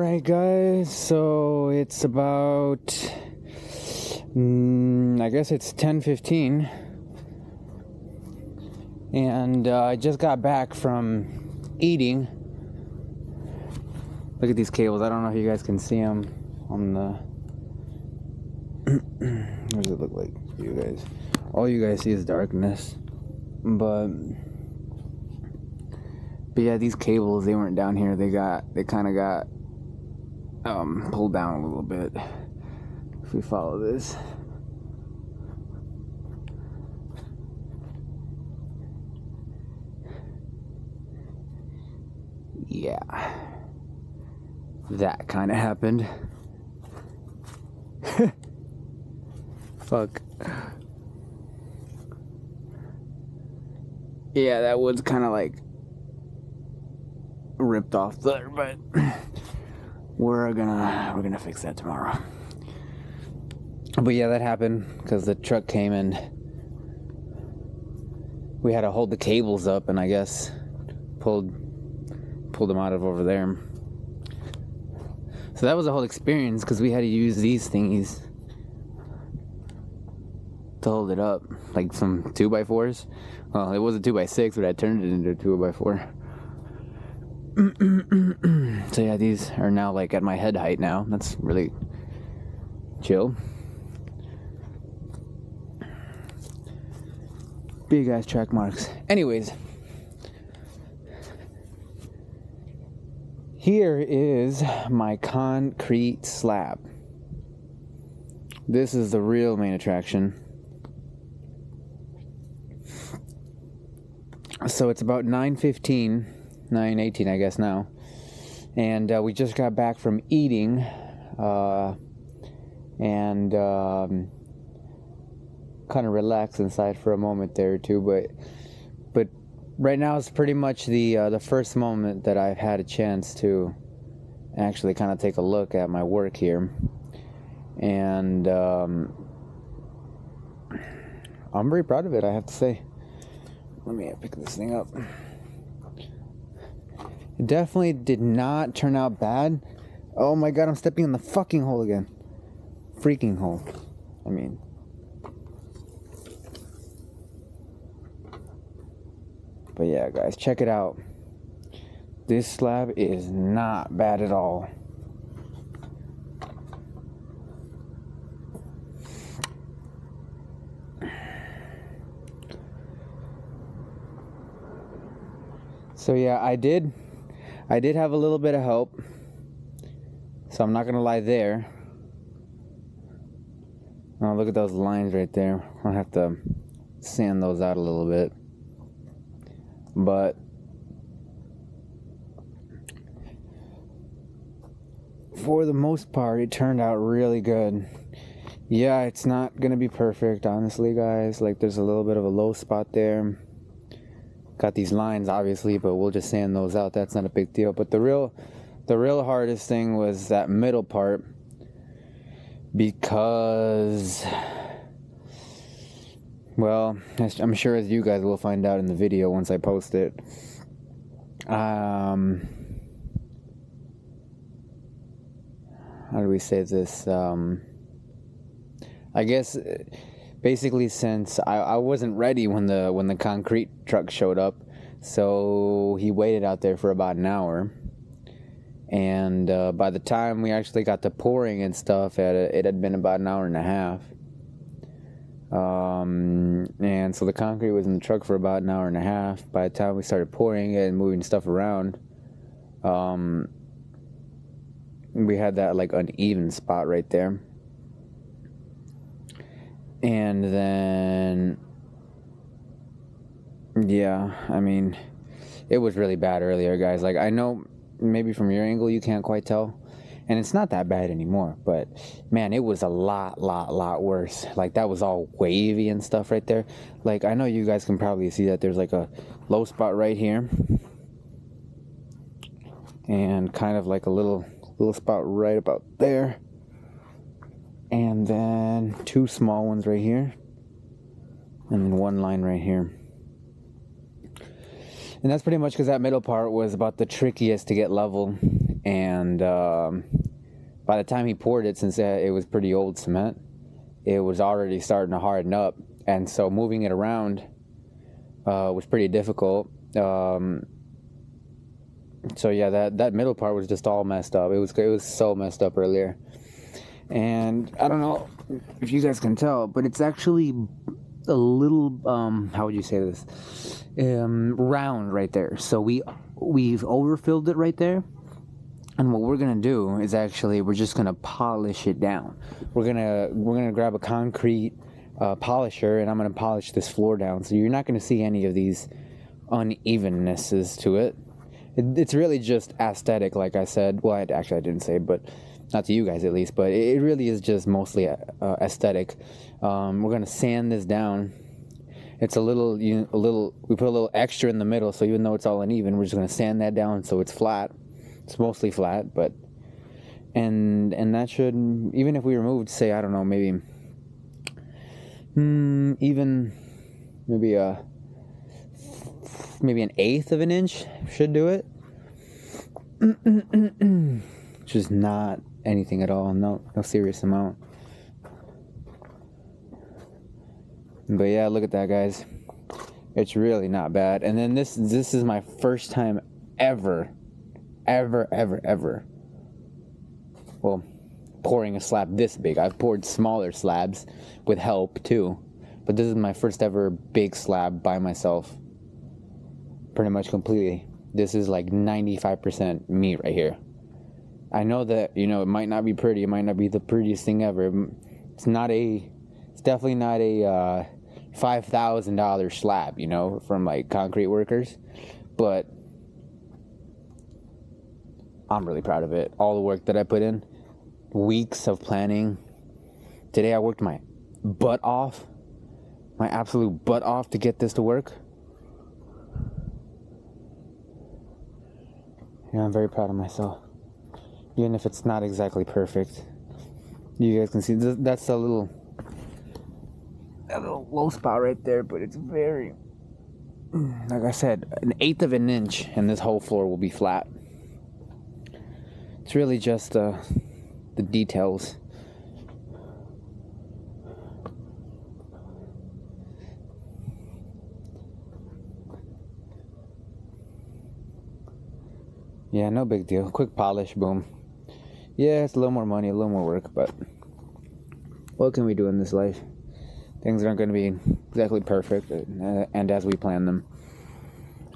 Alright guys, so it's about, I guess it's 10:15, and I just got back from eating. Look at these cables. I don't know if you guys can see them on the, what does it look like to you guys? All you guys see is darkness, but yeah, these cables, they weren't down here. They kind of got pulled down a little bit. If we follow this, yeah, that kind of happened. Fuck. Yeah, that wood's kind of like ripped off there, but we're gonna fix that tomorrow. But yeah, that happened because the truck came and we had to hold the cables up, and I guess pulled them out of over there. So that was a whole experience because we had to use these thingies to hold it up, like some 2x4s. Well, it was a 2x6, but I turned it into a 2x4. So yeah, these are now like at my head height now. That's really chill. Big ass track marks. Anyways, here is my concrete slab. This is the real main attraction. So it's about 9:18, I guess now, and we just got back from eating, and kind of relaxed inside for a moment there or two, but right now it's pretty much the first moment that I've had a chance to actually kind of take a look at my work here, and I'm very proud of it, I have to say. Let me pick this thing up. It definitely did not turn out bad. Oh my god, I'm stepping in the fucking hole again. Freaking hole. I mean. But yeah, guys, check it out. This slab is not bad at all. So yeah, I did have a little bit of help, so I'm not gonna lie there. Oh, look at those lines right there. I'll have to sand those out a little bit, but for the most part it turned out really good. Yeah, it's not gonna be perfect, honestly, guys. Like, there's a little bit of a low spot there. Got these lines, obviously, but we'll just sand those out. That's not a big deal. But the real hardest thing was that middle part, because, well, I'm sure as you guys will find out in the video once I post it. How do we say this? I guess. Basically, since I wasn't ready when the concrete truck showed up, so he waited out there for about an hour, and by the time we actually got to pouring and stuff, it had been about an hour and a half, and so the concrete was in the truck for about an hour and a half. By the time we started pouring it and moving stuff around, we had that like uneven spot right there. And then, yeah, I mean, it was really bad earlier, guys. Like, I know maybe from your angle you can't quite tell, and it's not that bad anymore, but man, it was a lot worse. Like, that was all wavy and stuff right there. Like, I know you guys can probably see that there's like a low spot right here, and kind of like a little spot right about there. And then two small ones right here, and then one line right here. And that's pretty much because that middle part was about the trickiest to get level. and by the time he poured it, since it was pretty old cement, it was already starting to harden up, and so moving it around was pretty difficult. So yeah, that middle part was just all messed up. It was so messed up earlier, and I don't know if you guys can tell, but it's actually a little how would you say this, round right there. So we've overfilled it right there, and what we're gonna do is actually we're just gonna polish it down. We're gonna grab a concrete polisher, and I'm gonna polish this floor down, so you're not gonna see any of these unevennesses to it. It's really just aesthetic, like I said. Well, I didn't say, but not to you guys at least, but it really is just mostly aesthetic. We're gonna sand this down. It's we put a little extra in the middle, so even though it's all uneven, we're just gonna sand that down so it's flat. It's mostly flat, but and that should, even if we removed, say, I don't know, maybe maybe an eighth of an inch should do it. Which is not anything at all. No serious amount. But yeah, look at that, guys. It's really not bad. And then this is my first time ever, well, pouring a slab this big. I've poured smaller slabs with help too, but this is my first ever big slab by myself. Pretty much completely. This is like 95% me right here. I know that, it might not be pretty. It might not be the prettiest thing ever. It's definitely not a $5,000 slab, from like concrete workers. But I'm really proud of it. All the work that I put in, weeks of planning. Today I worked my butt off, my absolute butt off to get this to work. Yeah, I'm very proud of myself. Even if it's not exactly perfect. You guys can see that's a little low spot right there, but it's very, like I said, an eighth of an inch and this whole floor will be flat. It's really just the details. Yeah, no big deal. Quick polish, boom. Yeah, it's a little more money, a little more work, but what can we do in this life? Things aren't going to be exactly perfect, and as we plan them.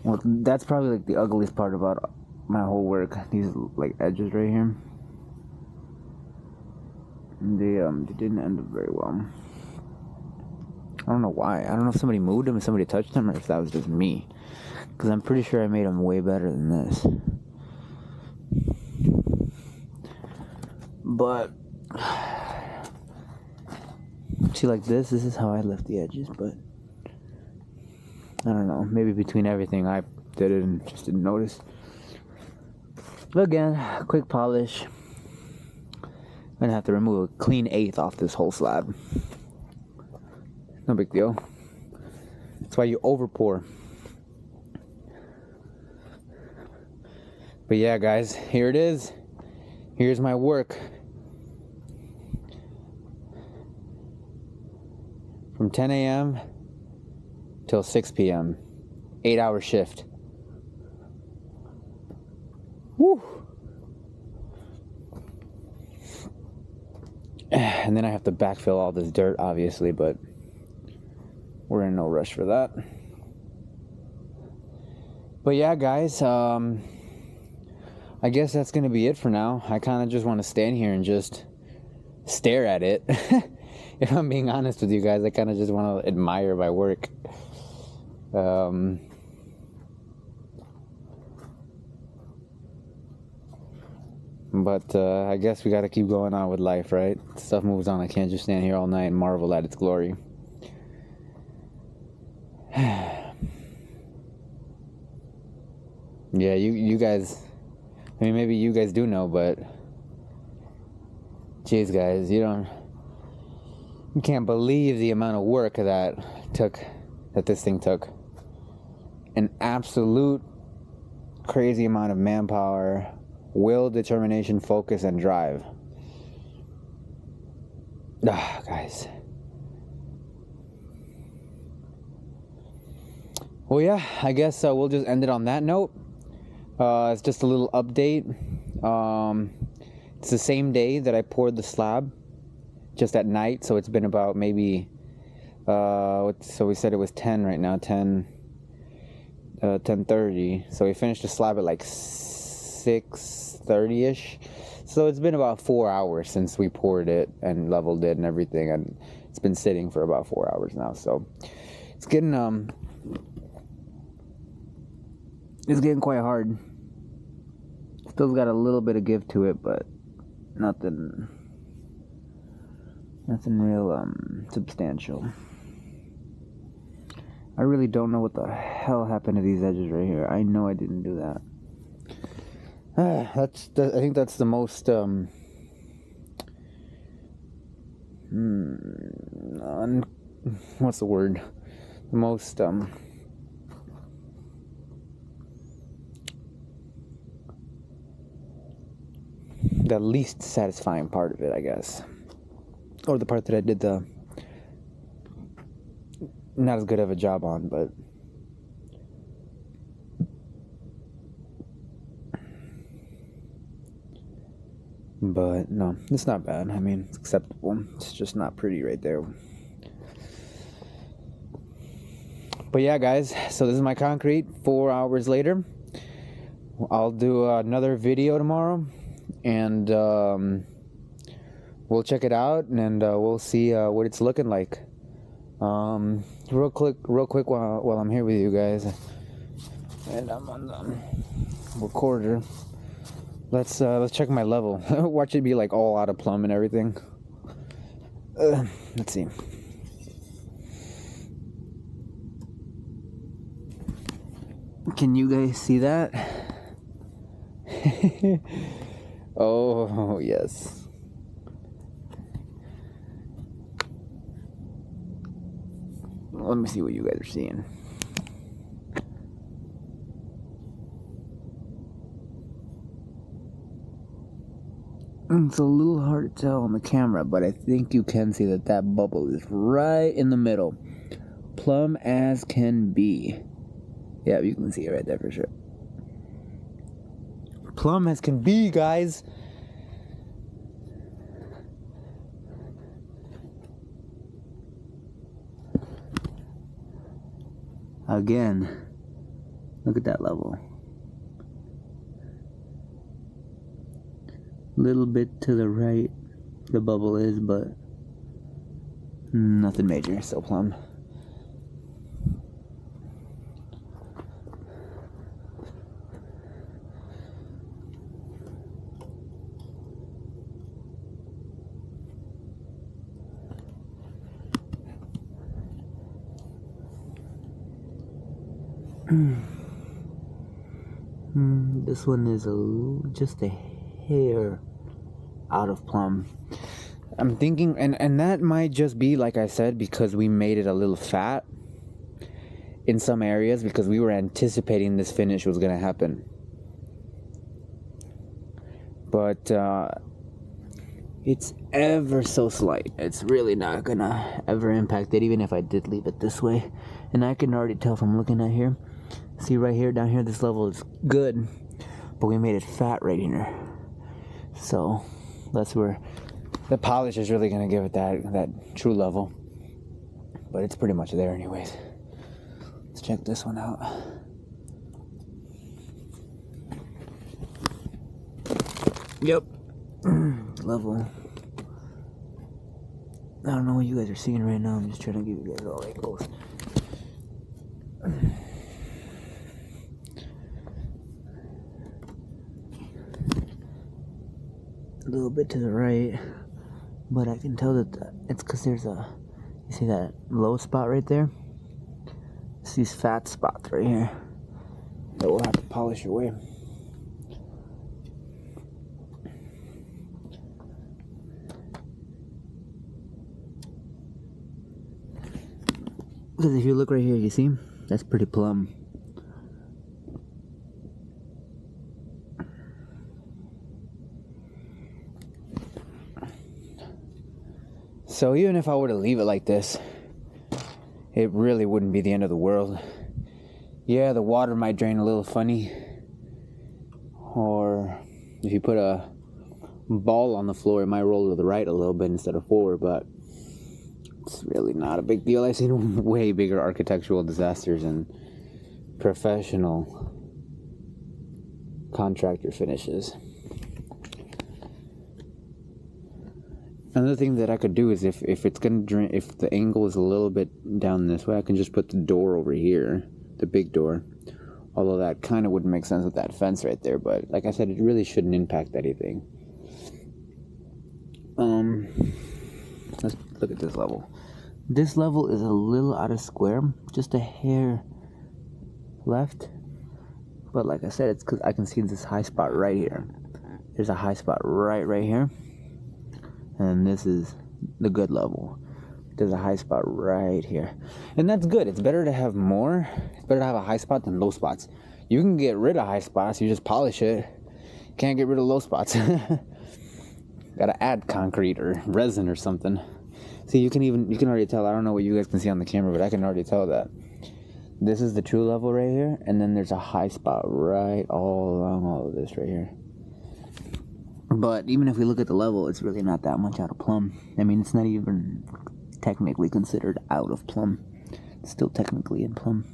Well, that's probably like the ugliest part about my whole work. These like edges right here. They didn't end up very well. I don't know why. I don't know if somebody moved them, if somebody touched them, or if that was just me. Because I'm pretty sure I made them way better than this. But see, like this is how I left the edges, but I don't know, maybe between everything I did it and just didn't notice. But again, quick polish. I'm gonna have to remove a clean eighth off this whole slab. No big deal. That's why you over pour. But yeah, guys, here it is. Here's my work. From 10 a.m. till 6 p.m. 8-hour shift. Woo! And then I have to backfill all this dirt, obviously, but we're in no rush for that. But yeah, guys, I guess that's going to be it for now. I kind of just want to stand here and just stare at it. If I'm being honest with you guys, I kind of just want to admire my work. But I guess we got to keep going on with life, right? Stuff moves on. I can't just stand here all night and marvel at its glory. Yeah, you guys, I mean, maybe you guys do know, but jeez, guys, you can't believe the amount of work that this thing took. An absolute crazy amount of manpower, Will, determination, focus, and drive. Guys. Well, yeah, I guess we'll just end it on that note. It's just a little update. It's the same day that I poured the slab, just at night. So it's been about maybe, so we said it was 10 right now, 10:30. So we finished the slab at like 6:30ish. So it's been about 4 hours since we poured it and leveled it and everything, and it's been sitting for about 4 hours now. So it's getting quite hard. Still's got a little bit of give to it, but nothing real substantial. I really don't know what the hell happened to these edges right here. I know I didn't do that. I think that's the most what's the word? The most the least satisfying part of it, I guess, or the part that I did the not as good of a job on, but no, it's not bad. I mean, it's acceptable. It's just not pretty right there. But yeah, guys, so this is my concrete 4 hours later. I'll do another video tomorrow, and we'll check it out, and we'll see what it's looking like. Real quick while I'm here with you guys, and I'm on the recorder. Let's check my level. Watch it be like all out of plumb and everything. Let's see. Can you guys see that? Oh, yes. Let me see what you guys are seeing. It's a little hard to tell on the camera, but I think you can see that that bubble is right in the middle. Plumb as can be. Yeah, you can see it right there for sure. Plumb as can be, guys. Again, look at that level. Little bit to the right, the bubble is, but nothing major. Still plumb. This one is just a hair out of plumb. I'm thinking, and that might just be, like I said, because we made it a little fat in some areas, because we were anticipating this finish was going to happen. But it's ever so slight. It's really not going to ever impact it, even if I did leave it this way. And I can already tell from looking at here. See right here, down here, this level is good, but we made it fat right here. So that's where the polish is really going to give it that true level. But it's pretty much there anyways. Let's check this one out. Yep. Level. I don't know what you guys are seeing right now. I'm just trying to give you guys all angles. A little bit to the right, but I can tell that it's because there's you see that low spot right there? It's these fat spots right here that we'll have to polish away. Because if you look right here, you see? That's pretty plumb. So even if I were to leave it like this, it really wouldn't be the end of the world. Yeah, the water might drain a little funny, or if you put a ball on the floor, it might roll to the right a little bit instead of forward, but it's really not a big deal. I've seen way bigger architectural disasters and professional contractor finishes. Another thing that I could do is if it's gonna drain, if the angle is a little bit down this way, I can just put the door over here, the big door. Although that kind of wouldn't make sense with that fence right there, but like I said, it really shouldn't impact anything. Let's look at this level. This level is a little out of square, just a hair left. But like I said, it's because I can see this high spot right here. There's a high spot right here. And this is the good level. There's a high spot right here. And that's good. It's better to have more. It's better to have a high spot than low spots. You can get rid of high spots. You just polish it. Can't get rid of low spots. Gotta add concrete or resin or something. See, you can already tell. I don't know what you guys can see on the camera, but I can already tell that this is the true level right here. And then there's a high spot right all along all of this right here. But even if we look at the level, it's really not that much out of plumb. I mean, it's not even technically considered out of plumb. It's still technically in plumb.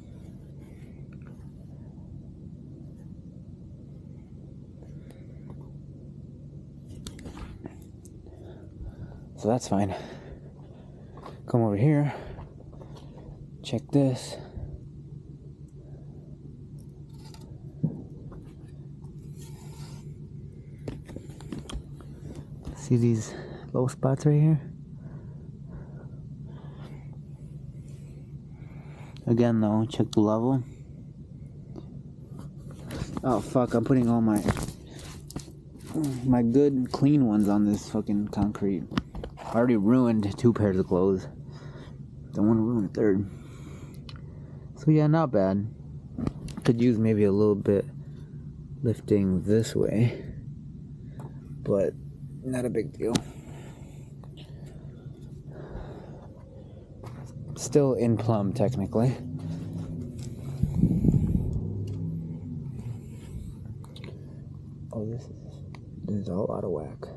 So that's fine. Come over here. Check this. See these low spots right here? Again though, check the level. Oh fuck, I'm putting all my good clean ones on this fucking concrete. I already ruined 2 pairs of clothes. Don't want to ruin a third. So yeah, not bad. Could use maybe a little bit lifting this way, but not a big deal. Still in plumb technically. Oh, this is all out of whack.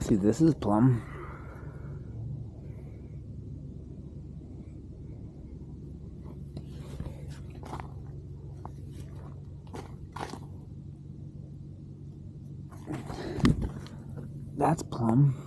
See, this is plumb. That's plumb.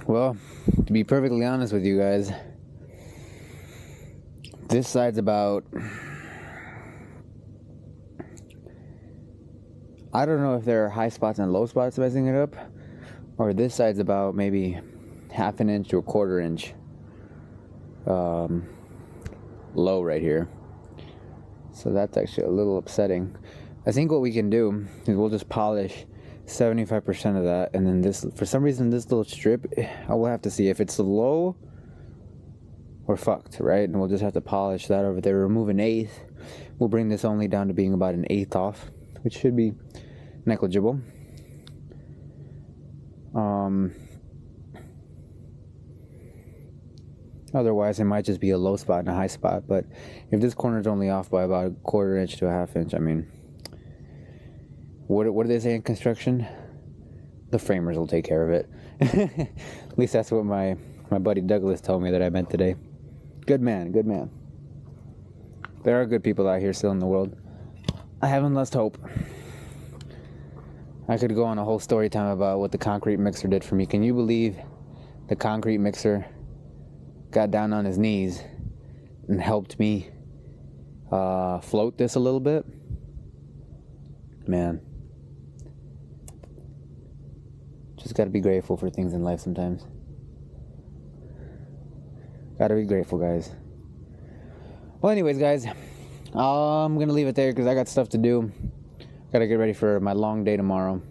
Well, to be perfectly honest with you guys, this side's about I don't know if there are high spots and low spots messing it up, or this side's about maybe half an inch to a quarter inch low right here. So that's actually a little upsetting. I think what we can do is we'll just polish 75% of that, and then this, for some reason, this little strip, I will have to see if it's low or fucked, right? And we'll just have to polish that over there, remove an eighth. We'll bring this only down to being about an eighth off, which should be negligible. Otherwise, it might just be a low spot and a high spot. But if this corner is only off by about a quarter inch to a half inch, I mean, what do they say in construction? The framers will take care of it. At least that's what my buddy Douglas told me that I met today. Good man, good man. There are good people out here still in the world. I haven't lost hope. I could go on a whole story time about what the concrete mixer did for me. Can you believe the concrete mixer got down on his knees and helped me float this a little bit? Man. Just gotta be grateful for things in life sometimes. Gotta be grateful, guys. Well, anyways, guys, I'm gonna leave it there because I got stuff to do. Gotta get ready for my long day tomorrow.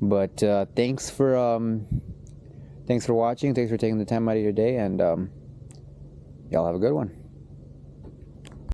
But thanks for watching. Thanks for taking the time out of your day, and y'all have a good one.